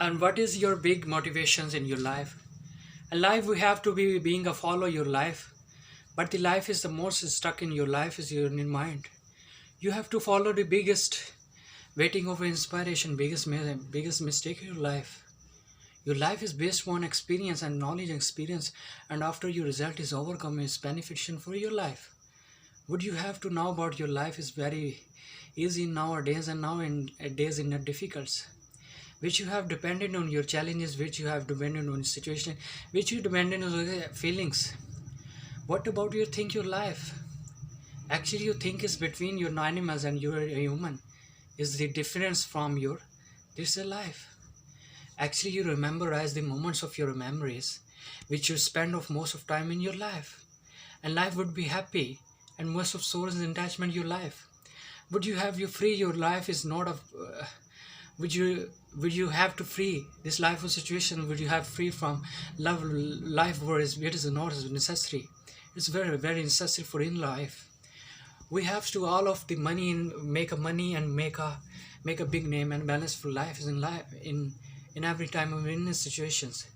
And what is your big motivations in your life? In life, we have to be being a follow your life, but the life is the most stuck in your life is your in mind. You have to follow the biggest waiting of inspiration, biggest mistake in your life. Your life is based on experience and knowledge and experience, and after your result is overcome, is beneficial for your life. Would you have to know about your life is very easy nowadays and now in days in the difficult, which you have depended on your challenges, which you have depended on situation, which you depended on your feelings. What about you think your life? Actually, you think is between your animals and you are a human. Is the difference from your this is a life. Actually, you rememberize the moments of your memories, which you spend of most of time in your life, and life would be happy, and most of source and attachment your life. Would you have you free? Your life is not of. Would you have to free this life of situation? Would you have free from love life where it is not necessary? It's very necessary for in life. We have to all of the money and make a money and make a big name and balance for life is in life in every time of in situations.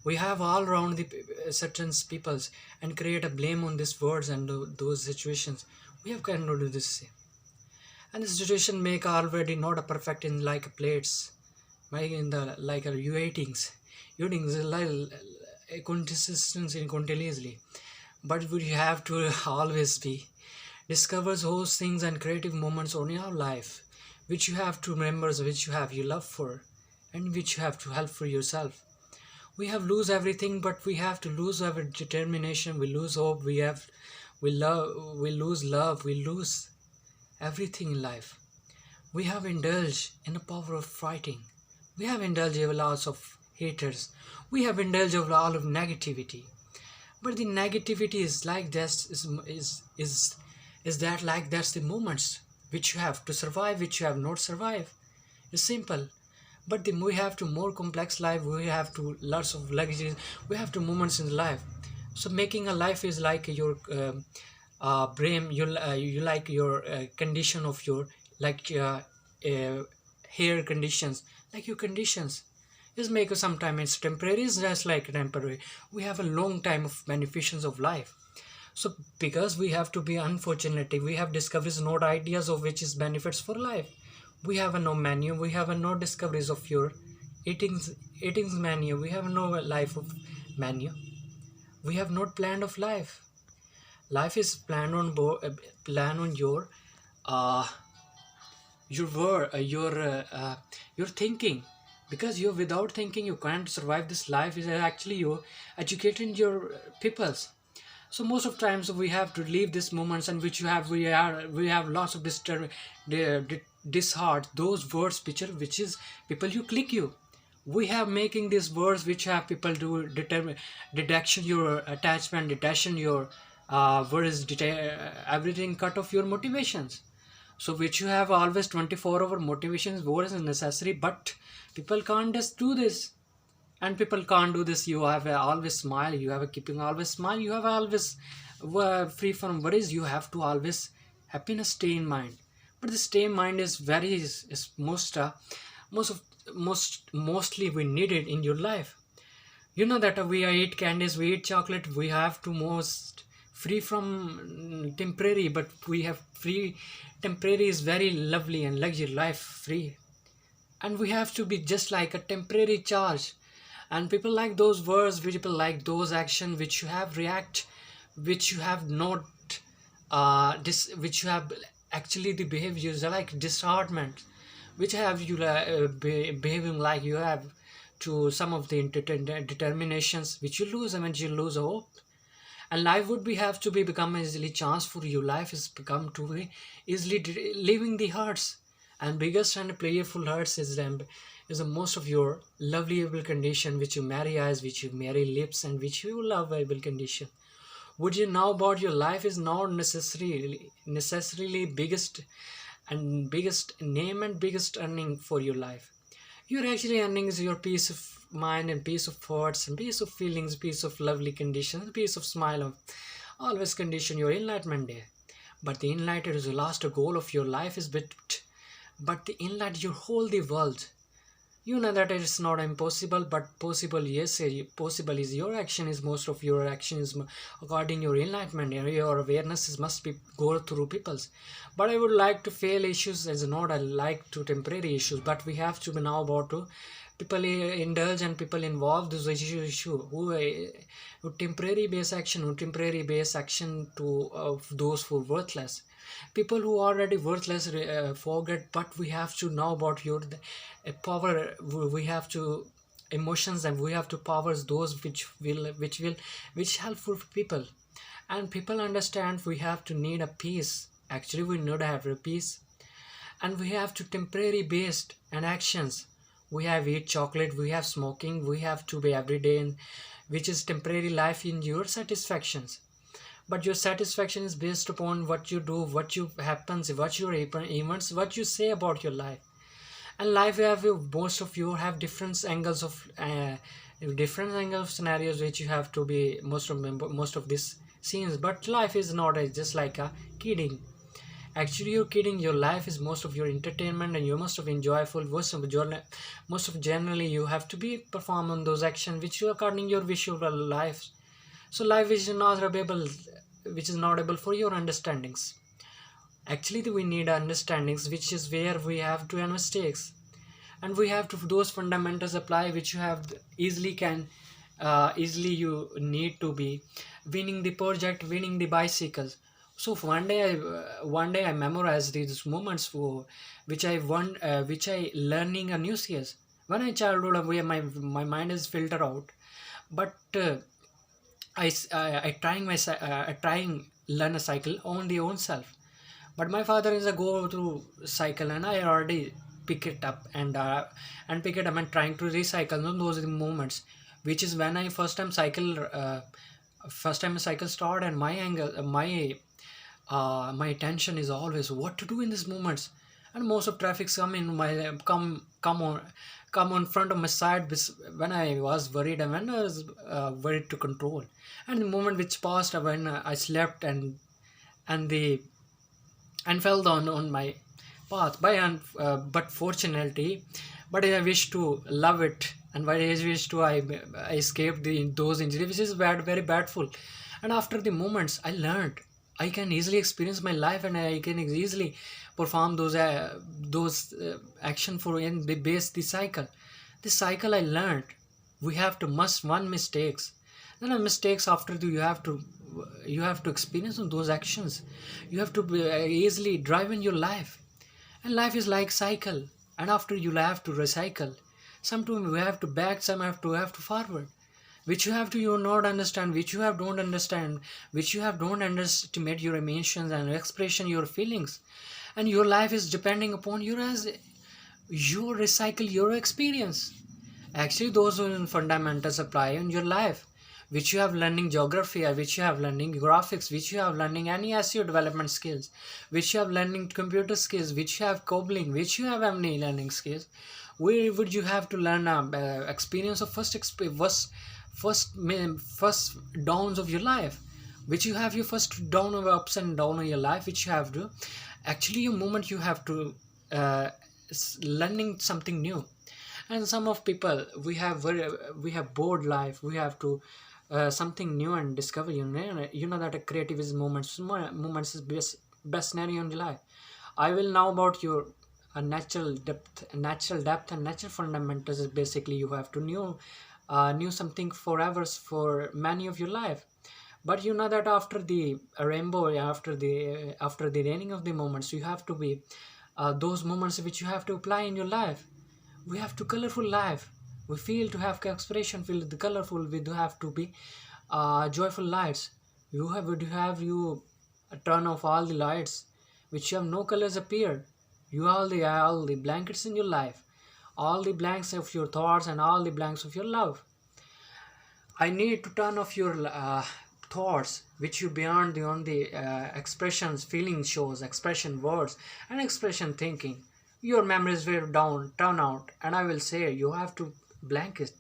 We have all around the certain peoples and create a blame on these words and those situations. We have cannot do this, and the situation make already not a perfect in like plates, like in the like a you eating is like a consistency continuously. But we have to always be discovers those things and creative moments on your life, which you have to remember, which you have you love for, and which you have to help for yourself. We have lose everything, but we have to lose our determination. We lose hope. We lose love. We lose everything in life. We have indulged in the power of fighting. We have indulged in lots of haters. We have indulged in all of negativity. But the negativity is like this is that like that's the moments which you have to survive, which you have not survived. It's simple. But the, we have to more complex life. We have to lots of luxuries. We have to moments in life. So making a life is like your brain. You like your condition of your like uh, hair conditions, like your conditions is make sometimes it's temporary, it's just like temporary. We have a long time of beneficence of life. So because we have to be unfortunately, we have discoveries, not ideas of which is benefits for life. We have a no menu, we have a no discoveries of your eatings menu, we have no life of menu. We have not planned of life. Life is planned on plan on uh your word your thinking, because you without thinking you can't survive this life is actually you educating your peoples. So most of times we have to leave these moments and which you have we have lots of disheart those words picture which is people you click you. We have making these words which have people do determine detection your attachment, detection your words everything cut off your motivations. So which you have always 24-hour motivations what is necessary, but people can't just do this. And people can't do this. You have a always smile, you have a keeping always smile, you have always free from worries, you have to always happiness stay in mind. But the stay in mind is very is most most of mostly we need it in your life. You know that we eat candies, we eat chocolate, we have to most free from temporary, but we have free temporary is very lovely and luxury life free. And we have to be just like a temporary charge. And people like those words, people like those action which you have react, which you have not which you have actually the behaviors are like disheartenment, which have you behaving like you have to some of the determinations which you lose, and when you lose hope. And life would be have to be become easily chance for you, life is become to be easily leaving the hearts. And biggest and playful hearts is the most of your lovely able condition which you marry eyes, which you marry lips, and which you love able condition. Would you know about your life is not necessarily biggest and biggest name and biggest earning for your life. Your actually earning is your peace of mind and peace of thoughts and peace of feelings, peace of lovely conditions, peace of smile of always condition your enlightenment day. But the enlightened is the last goal of your life is but the enlightened you hold the world. You know that it is not impossible, but possible, yes. Possible is your action is most of your action is according your enlightenment, your awareness is must be go through people's. But I would like to fail issues as not I like to temporary issues, but we have to be now about to people indulge and people involved those issue who temporary base action, who temporary base action to those who worthless people who already worthless forget. But we have to know about your power. We have to emotions, and we have to powers those which helpful for people. And people understand we have to need a peace. Actually we need to have a peace, and we have to temporary based and actions. We have eat chocolate, we have smoking, we have to be every day in, which is temporary life in your satisfactions. But your satisfaction is based upon what you do, what you happens, what your events, what you say about your life. And life, you have most of you have different angle of scenarios which you have to be most of these scenes. But life is not just like a kidding. Actually you're kidding. Your life is most of your entertainment, and you must have enjoyable most of generally you have to be perform on those actions which you according your visual life. So life is not able, which is not able for your understandings. Actually we need understandings, which is where we have to have mistakes, and we have to those fundamentals apply which you have easily can easily you need to be winning the project, winning the bicycles. So one day I memorized these moments for which I won, which I learning a new skills. When I childhood, where my mind is filter out, but I trying trying learn a cycle on the own self. But my father is a go through cycle, and I already pick it up and pick it up and trying to recycle. And those are the moments, which is when I first time cycle start, and my angle my attention is always what to do in these moments. And most of traffics come in my come on front of my side when I was worried, and when I was worried to control. And the moment which passed when I slept, and the and fell down on my path but fortunately, but I wish to love it, and but I wish to I escaped those injuries, which is very badful. And after the moments I learned I can easily experience my life, and I can easily perform those action for in the base the cycle. This cycle I learned we have to must one mistakes. Then a mistakes after you have to experience on those actions. You have to be, easily drive in your life, and life is like cycle. And after you have to recycle. Sometimes we have to back, some have to forward, which you have to you not understand, which you have don't understand, which you have don't underestimate your emotions and expression your feelings. And your life is depending upon your as you recycle your experience. Actually those are fundamentals apply in your life, which you have learning geography, or which you have learning graphics, which you have learning any SEO development skills, which you have learning computer skills, which you have cobbling, which you have any learning skills. Where would you have to learn experience of first downs of your life, which you have your first down of ups and down of your life, which you have to actually your moment you have to learning something new. And some of people we have bored life, we have to something new and discover. You know that a creative is moments is best scenario in your life. I will now about your natural depth and natural fundamentals is basically you have to knew something forever for many of your life. But you know that after the rainbow, after the raining of the moments, you have to be those moments which you have to apply in your life. We have to colorful life. We feel to have expression, feel the colorful. We do have to be joyful lights. You have you turn off all the lights, which you have no colors appeared. You all the blankets in your life, all the blanks of your thoughts, and all the blanks of your love. I need to turn off your thoughts, which you beyond the expressions, feeling shows, expression words, and expression thinking. Your memories will down, turn out, and I will say you have to blank it.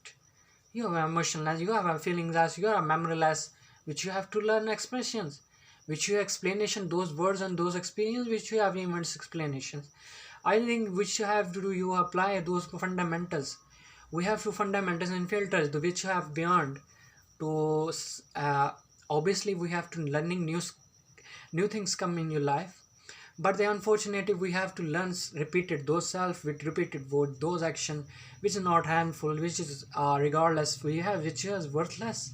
You have emotionless, you have a feelingless, you are memoryless, which you have to learn expressions, which you explanation those words and those experiences, which you have immense explanations. I think which you have to do, you apply those fundamentals. We have to fundamentals and filters which you have beyond to obviously we have to learning new things come in your life, but the unfortunately we have to learn repeated those self with repeated word, those action which is not handful, which is regardless we have, which is worthless.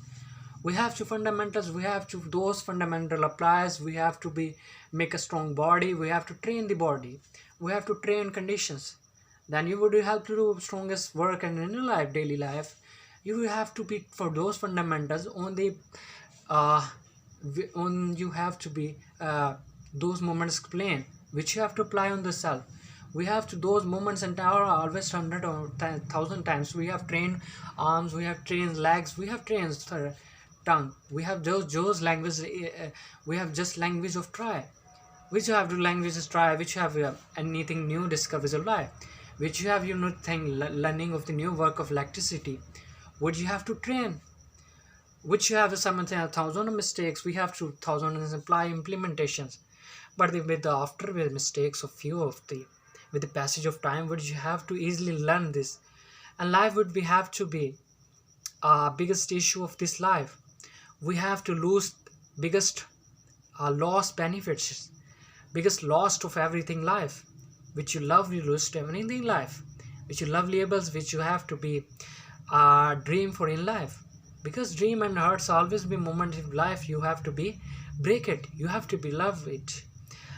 We have to fundamentals, we have to those fundamental applies, we have to be make a strong body, we have to train the body, we have to train conditions. Then you would have to do strongest work and in your life daily life. You have to be for those fundamentals on the uh, on you have to be those moments explain which you have to apply on the self. We have to those moments and our always 100 or 1,000 times we have trained arms, we have trained legs, we have trained tongue, we have those language we have just language of try, which you have to languages try, which you have anything new discoveries of life, which you have thing learning of the new work of electricity, which you have to train, which you have something a thousand of mistakes, we have to thousands apply implementations. But with the after with mistakes of few of the with the passage of time, would you have to easily learn this, and life would be have to be biggest issue of this life. We have to lose biggest loss benefits, biggest loss of everything life, which you love you lose to everything life, which you love labels, which you have to be dream for in life, because dream and hurts always be moment in life, you have to be break it, you have to be love it.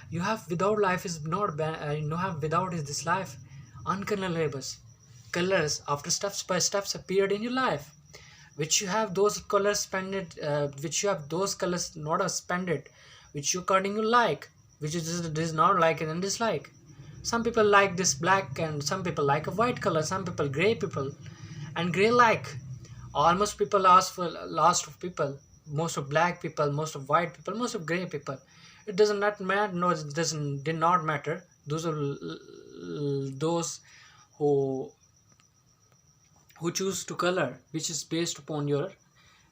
You have without life is not you know have without is this life uncontrollable colors after steps by steps appeared in your life, which you have those colors spended which you have those colors not a spended, which you according you like, which is not like and dislike. Some people like this black and some people like a white color, some people gray people and gray like almost people ask for last of people, most of black people, most of white people, most of gray people. It does not matter, no it doesn't did not matter, those are those who choose to color which is based upon your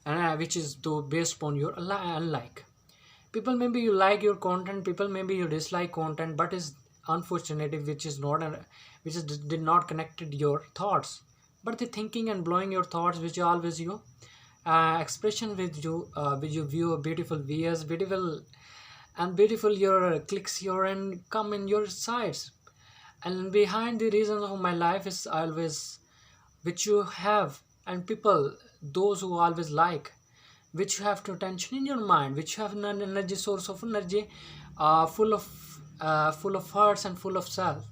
and which is though based upon your unlike. People maybe you like your content, people maybe you dislike content, but is unfortunately which is not which is did not connected your thoughts, but the thinking and blowing your thoughts which always you expression with you view a beautiful views beautiful and beautiful your clicks your and come in your sides. And behind the reasons of my life is always which you have and people those who always like, which you have to attention in your mind, which you have an energy source of energy full of hearts and full of self,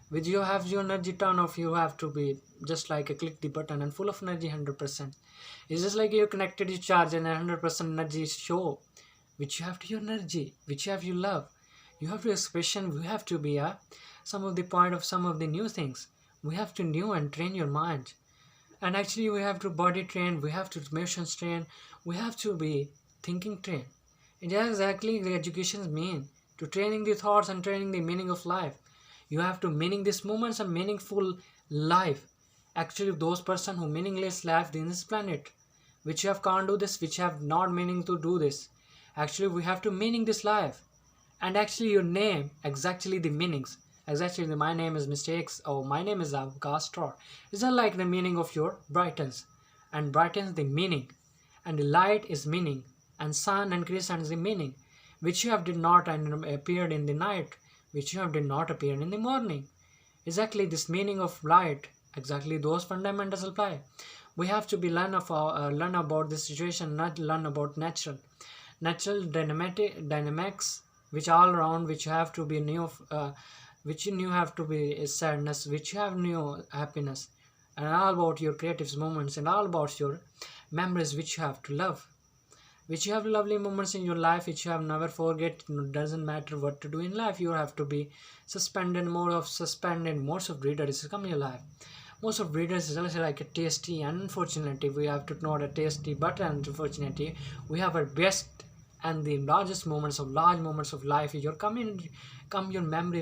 which you have your energy turn off, you have to be just like a click the button and full of energy 100%. It's just like you're connected you charge and 100% energy show, which you have to your energy, which you have you love, you have to expression, we have to be some of the point of some of the new things, we have to new and train your mind. And actually we have to body train, we have to emotions train, we have to be thinking train. It is exactly the education mean to training the thoughts and training the meaning of life. You have to meaning these moments and meaningful life. Actually those person who meaningless life in this planet, which you have can't do this, which have not meaning to do this. Actually we have to meaning this life. And actually your name exactly the meanings, exactly my name is mistakes or my name is Castor, is not like the meaning of your brightens, and brightens the meaning, and the light is meaning, and sun and crescent is the meaning, which you have did not and appeared in the night, which you have did not appear in the morning. Exactly this meaning of light, exactly those fundamentals apply. We have to be learn about this situation, not learn about natural dynamics which all around, which have to be new which you knew have to be sadness, which you have new happiness, and all about your creative moments and all about your memories which you have to love, which you have lovely moments in your life which you have never forget. Doesn't matter what to do in life, you have to be suspended modes of readers come in your life. Most of readers is also like a tasty, and unfortunately we have to not a tasty, but unfortunately we have our best and the largest moments of large moments of life your come your memory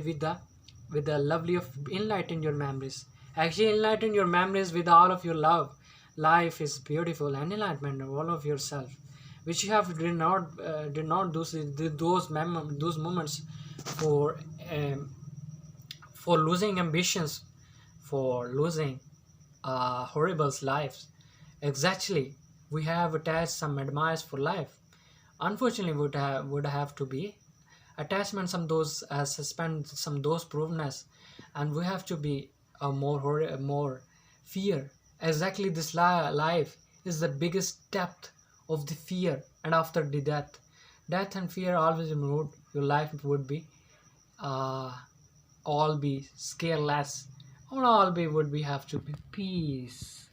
with the lovely of enlighten your memories. Actually enlighten your memories with all of your love. Life is beautiful and enlightenment of all of yourself, which you have did not do those moments for for losing ambitions, for losing horrible lives. Exactly, we have attached some admires for life. Unfortunately, would have to be attachment some those suspend some those provenness, and we have to be a more fear. Exactly, this life is the biggest depth of the fear, and after the death and fear always removed, your life would be uh, all be scareless, or all be would be have to be peace.